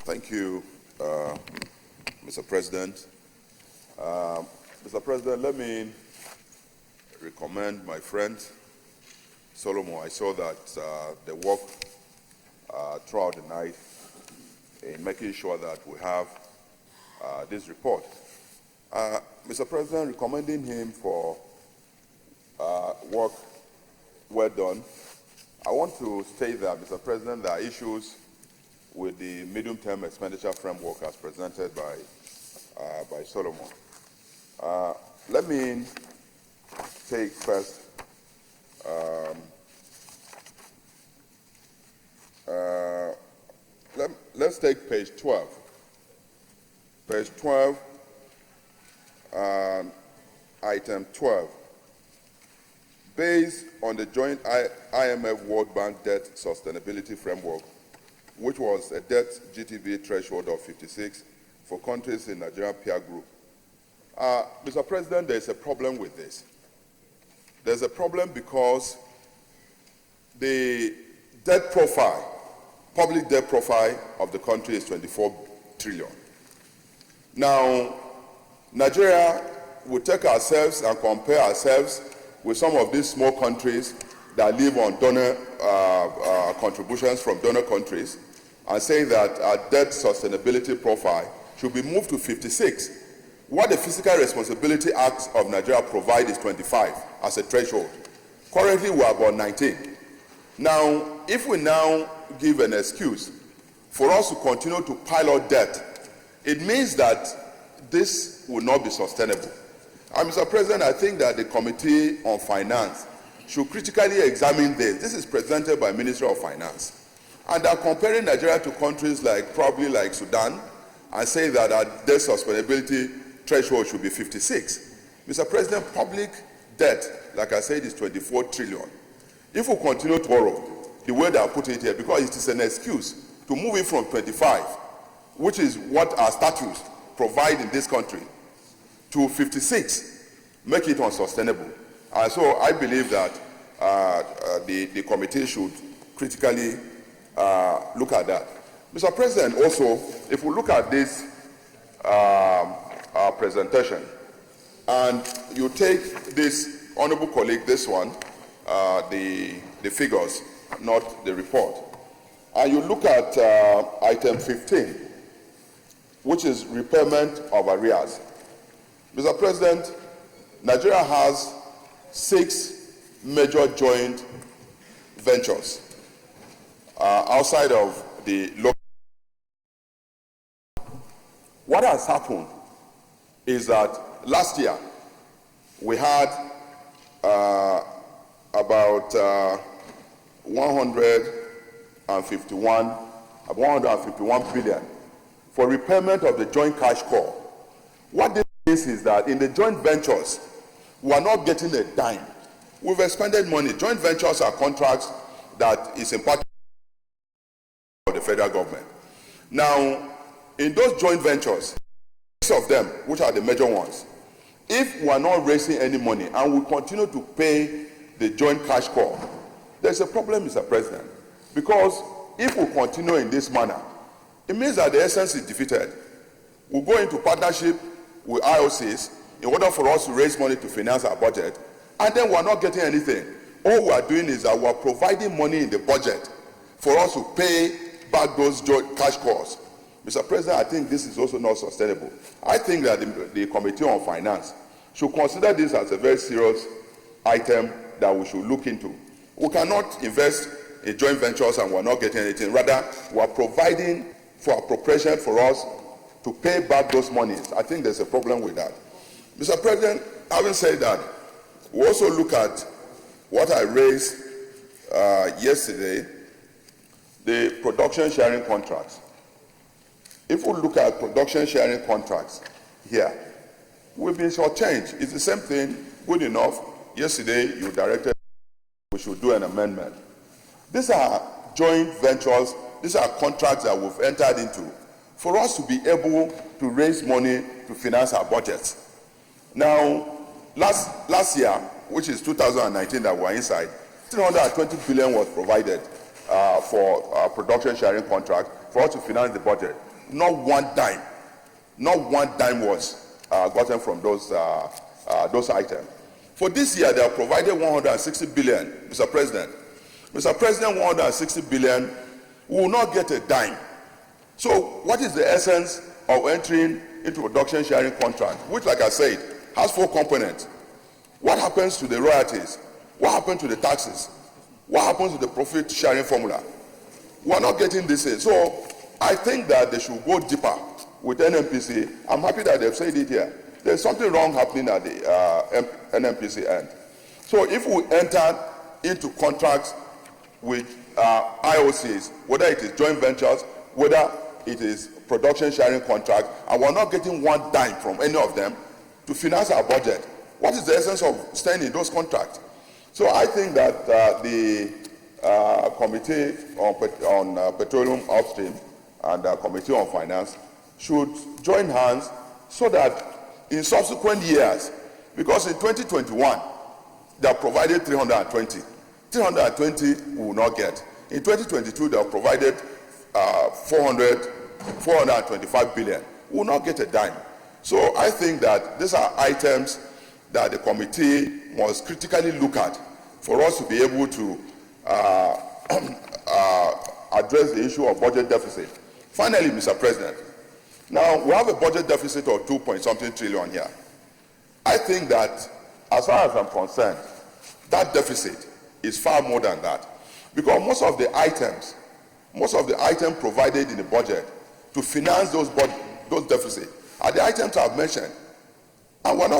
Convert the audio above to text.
Thank you, Mr. President. Mr. President, let me recommend my friend Solomon. I saw that they worked throughout the night in making sure that we have this report. Mr. President, recommending him for work well done. I want to state that, Mr. President, there are issues with the medium-term expenditure framework as presented by Solomon. Let me take first let's take page 12. Page 12, item 12. Based on the joint IMF World Bank debt sustainability framework, which was a debt GTV threshold of 56 for countries in Nigerian peer group. Mr. President, there's a problem with this. There's a problem because the debt profile, public debt profile of the country is 24 trillion. Now, Nigeria will take ourselves and compare ourselves with some of these small countries that live on donor contributions from donor countries and say that our debt sustainability profile should be moved to 56. What the Fiscal Responsibility Act of Nigeria provides is 25 as a threshold. Currently, we are about 19. Now, if we now give an excuse for us to continue to pile up debt, it means that this will not be sustainable. And Mr. President, I think that the Committee on Finance should critically examine this. This is presented by Ministry of Finance. And they're comparing Nigeria to countries probably like Sudan and say that our debt sustainability threshold should be 56. Mr. President, public debt, like I said, is 24 trillion. If we continue to borrow the way they are putting it here, because it is an excuse to move it from 25, which is what our statutes provide in this country, to 56, make it unsustainable. And so I believe that the committee should critically look at that. Mr. President, also, if we look at this presentation, and you take this honorable colleague, this one, the figures, not the report, and you look at item 15, which is repayment of arrears. Mr. President, Nigeria has 6 major joint ventures outside of the local. What has happened is that last year we had about 151 billion for repayment of the joint cash call. What this means is that in the joint ventures, we are not getting a dime. We've expended money. Joint ventures are contracts that is imparted by the federal government. Now, in those joint ventures, 6 of them, which are the major ones, if we are not raising any money and we continue to pay the joint cash call, there's a problem, Mr. President. Because if we continue in this manner, it means that the essence is defeated. We'll go into partnership with IOCs in order for us to raise money to finance our budget, and then we're not getting anything. All we are doing is that we're providing money in the budget for us to pay back those joint cash calls. Mr. President, I think this is also not sustainable. I think that the Committee on Finance should consider this as a very serious item that we should look into. We cannot invest in joint ventures and we're not getting anything. Rather, we're providing for appropriation for us to pay back those monies. I think there's a problem with that. Mr. President, having said that, we also look at what I raised yesterday, the production sharing contracts. If we look at production sharing contracts here, we've been shortchanged. It's the same thing, good enough. Yesterday, you directed we should do an amendment. These are joint ventures, these are contracts that we've entered into for us to be able to raise money to finance our budgets. Now, last year, which is 2019 that we're inside, 320 billion was provided for production sharing contract for us to finance the budget. not one dime was gotten from those items. For this year, they have provided 160 billion, Mr. President. Mr. President, 160 billion, we will not get a dime. So what is the essence of entering into production sharing contract, which, like I said, has 4 components? What happens to the royalties? What happens to the taxes? What happens to the profit sharing formula? We are not getting this in. So I think that they should go deeper with NNPC. I'm happy that they've said it here. There's something wrong happening at the NNPC end. So if we enter into contracts with IOCs, whether it is joint ventures, whether it is production sharing contracts, and we're not getting one dime from any of them to finance our budget, what is the essence of staying in those contracts? So I think that the Committee on Petroleum Upstream and the Committee on Finance should join hands so that in subsequent years, because in 2021, they have provided 320. 320 we will not get. In 2022, they have provided 425 billion. We will not get a dime. So I think that these are items that the committee must critically look at for us to be able to address the issue of budget deficit. Finally, Mr. President, now we have a budget deficit of 2-point-something trillion here. I think that, as far as I'm concerned, that deficit is far more than that, because most of the items provided in the budget to finance those deficits are the items I've mentioned, and we're not